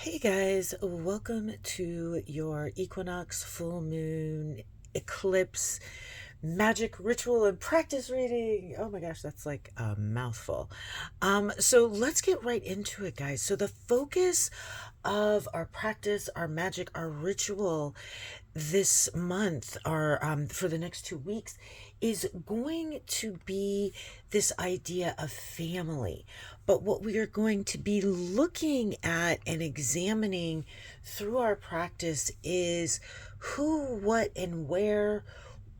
Hey guys, welcome to your Equinox full moon eclipse magic ritual and practice reading. Oh my gosh, that's like a mouthful. So let's get right into it, guys. So the focus of our practice, our magic, our ritual this month, or for the next 2 weeks, is going to be this idea of family. But what we are going to be looking at and examining through our practice is who, what, and where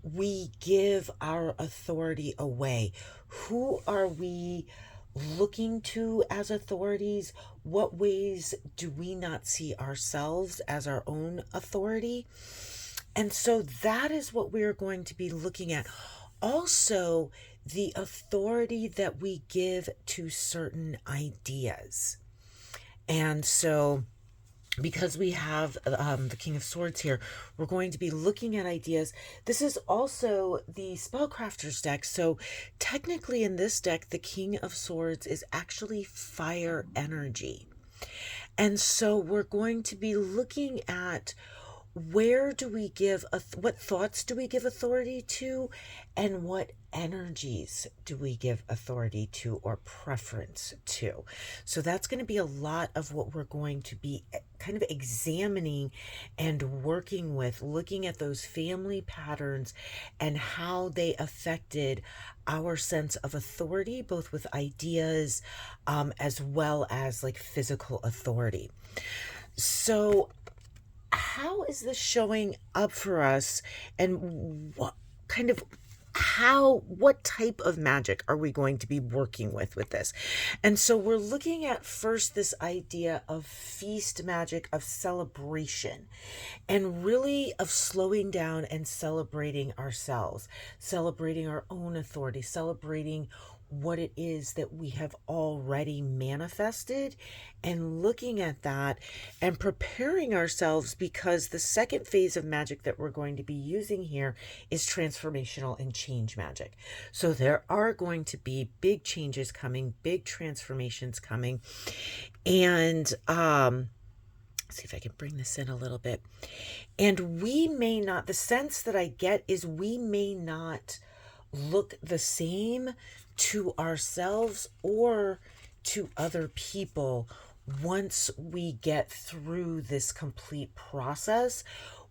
we give our authority away. Who are we looking to as authorities? What ways do we not see ourselves as our own authority? And so that is what we're going to be looking at. Also, the authority that we give to certain ideas. And so, because we have the King of Swords here, we're going to be looking at ideas. This is also the Spellcrafters deck. So technically in this deck, the King of Swords is actually fire energy. And so we're going to be looking at where do we give, what thoughts do we give authority to, and what energies do we give authority to or preference to. So that's going to be a lot of what we're going to be kind of examining and working with, looking at those family patterns and how they affected our sense of authority, both with ideas as well as like physical authority. So how is this showing up for us, and what type of magic are we going to be working with this? And so we're looking at first this idea of feast magic, of celebration, and really of slowing down and celebrating ourselves, celebrating our own authority, celebrating what it is that we have already manifested, and looking at that and preparing ourselves, because the second phase of magic that we're going to be using here is transformational and change magic. So there are going to be big changes coming, big transformations coming. And see if I can bring this in a little bit. And we may not, the sense that I get is we may not look the same to ourselves or to other people once we get through this complete process,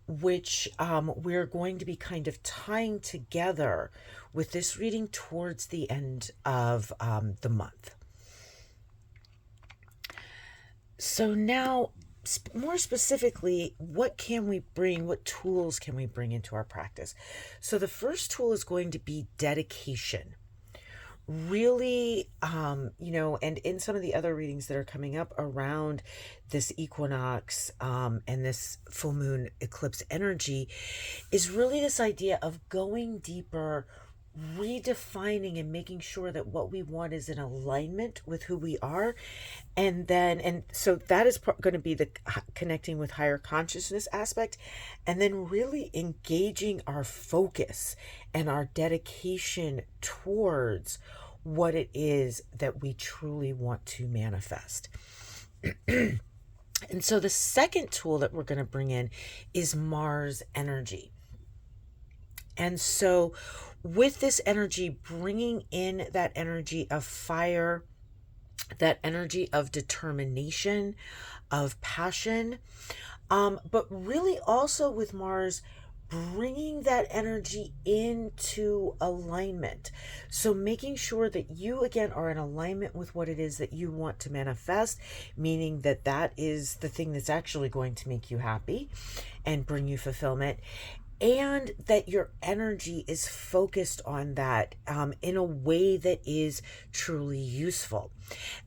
which we're going to be kind of tying together with this reading towards the end of the month. So now, more specifically, what can we bring? What tools can we bring into our practice? So the first tool is going to be dedication. Really, and in some of the other readings that are coming up around this equinox and this full moon eclipse energy, is really this idea of going deeper, redefining and making sure that what we want is in alignment with who we are. And so that is going to be the connecting with higher consciousness aspect, and then really engaging our focus and our dedication towards what it is that we truly want to manifest. And so the second tool that we're going to bring in is Mars energy. And so with this energy, bringing in that energy of fire, that energy of determination, of passion, but really also with Mars, bringing that energy into alignment. So making sure that you, again, are in alignment with what it is that you want to manifest, meaning that that is the thing that's actually going to make you happy and bring you fulfillment. And that your energy is focused on that in a way that is truly useful.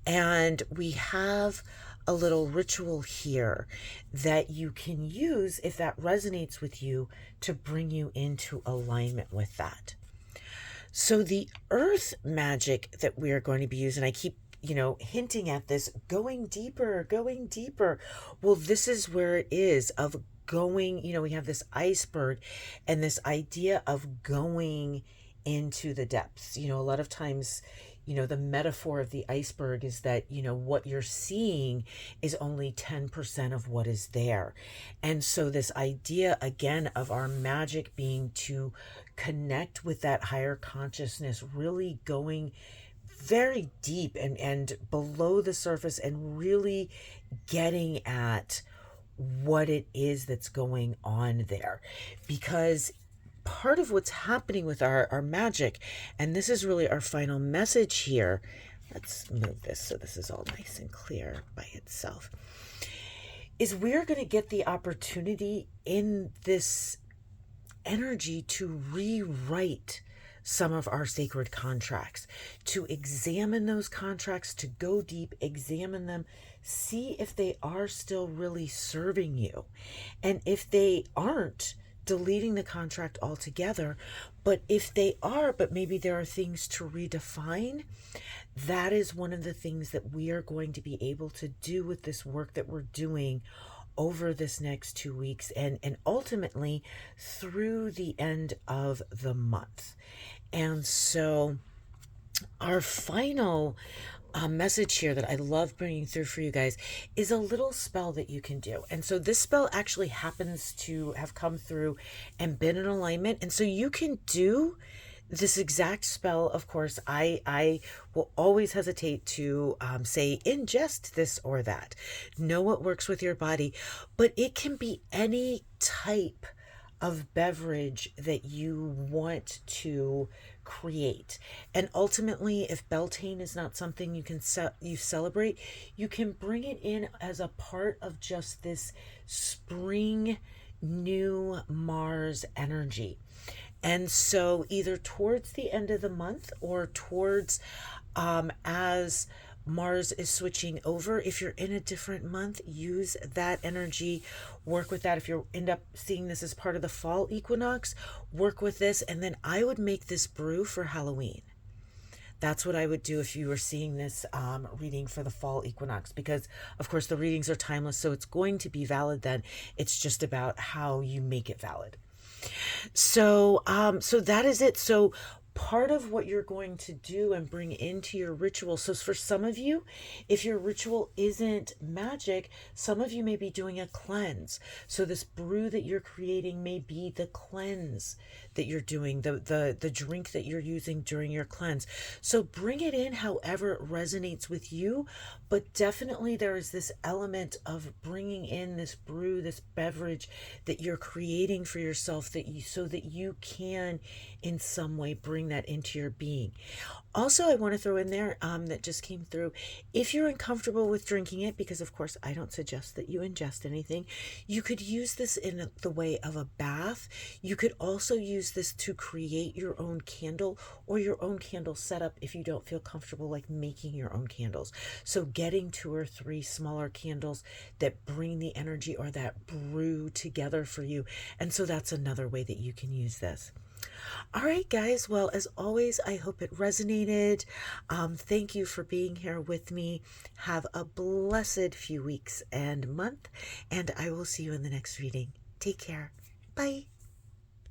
And we have a little ritual here that you can use if that resonates with you to bring you into alignment with that. So the earth magic that we are going to be using, I keep hinting at this, going deeper. Well, this is where it is of going, we have this iceberg and this idea of going into the depths. A lot of times, the metaphor of the iceberg is that, what you're seeing is only 10% of what is there. And so this idea again of our magic being to connect with that higher consciousness, really going very deep and below the surface, and really getting at what it is that's going on there. Because part of what's happening with our magic, and this is really our final message here. Let's move this so this is all nice and clear by itself. Is we're going to get the opportunity in this energy to rewrite some of our sacred contracts, to examine those contracts, to go deep, examine them, see if they are still really serving you. And if they aren't, deleting the contract altogether. But if they are, but maybe there are things to redefine, that is one of the things that we are going to be able to do with this work that we're doing over this next 2 weeks, and ultimately through the end of the month. And so our final message here that I love bringing through for you guys is a little spell that you can do. And so this spell actually happens to have come through and been in alignment. And so you can do this exact spell. Of course, I will always hesitate to say ingest this or that. Know what works with your body, but it can be any type of beverage that you want to create. And ultimately, if Beltane is not something you celebrate, you can bring it in as a part of just this spring new Mars energy. And so either towards the end of the month or towards as Mars is switching over, if you're in a different month, use that energy, work with that. If you end up seeing this as part of the fall equinox, work with this. And then I would make this brew for Halloween. That's what I would do if you were seeing this reading for the fall equinox, because of course the readings are timeless, so it's going to be valid then. It's just about how you make it valid. So that is it. So part of what you're going to do and bring into your ritual. So for some of you, if your ritual isn't magic, some of you may be doing a cleanse. So this brew that you're creating may be the cleanse that you're doing, the drink that you're using during your cleanse. So bring it in however it resonates with you, but definitely there is this element of bringing in this brew, this beverage that you're creating for yourself, so that you can in some way bring that into your being. Also, I want to throw in there that just came through, if you're uncomfortable with drinking it, because of course I don't suggest that you ingest anything, you could use this in the way of a bath. You could also use this to create your own candle or your own candle setup if you don't feel comfortable like making your own candles. So getting 2 or 3 smaller candles that bring the energy or that brew together for you. And so that's another way that you can use this. All right, guys. Well, as always, I hope it resonated. Thank you for being here with me. Have a blessed few weeks and month, and I will see you in the next reading. Take care. Bye.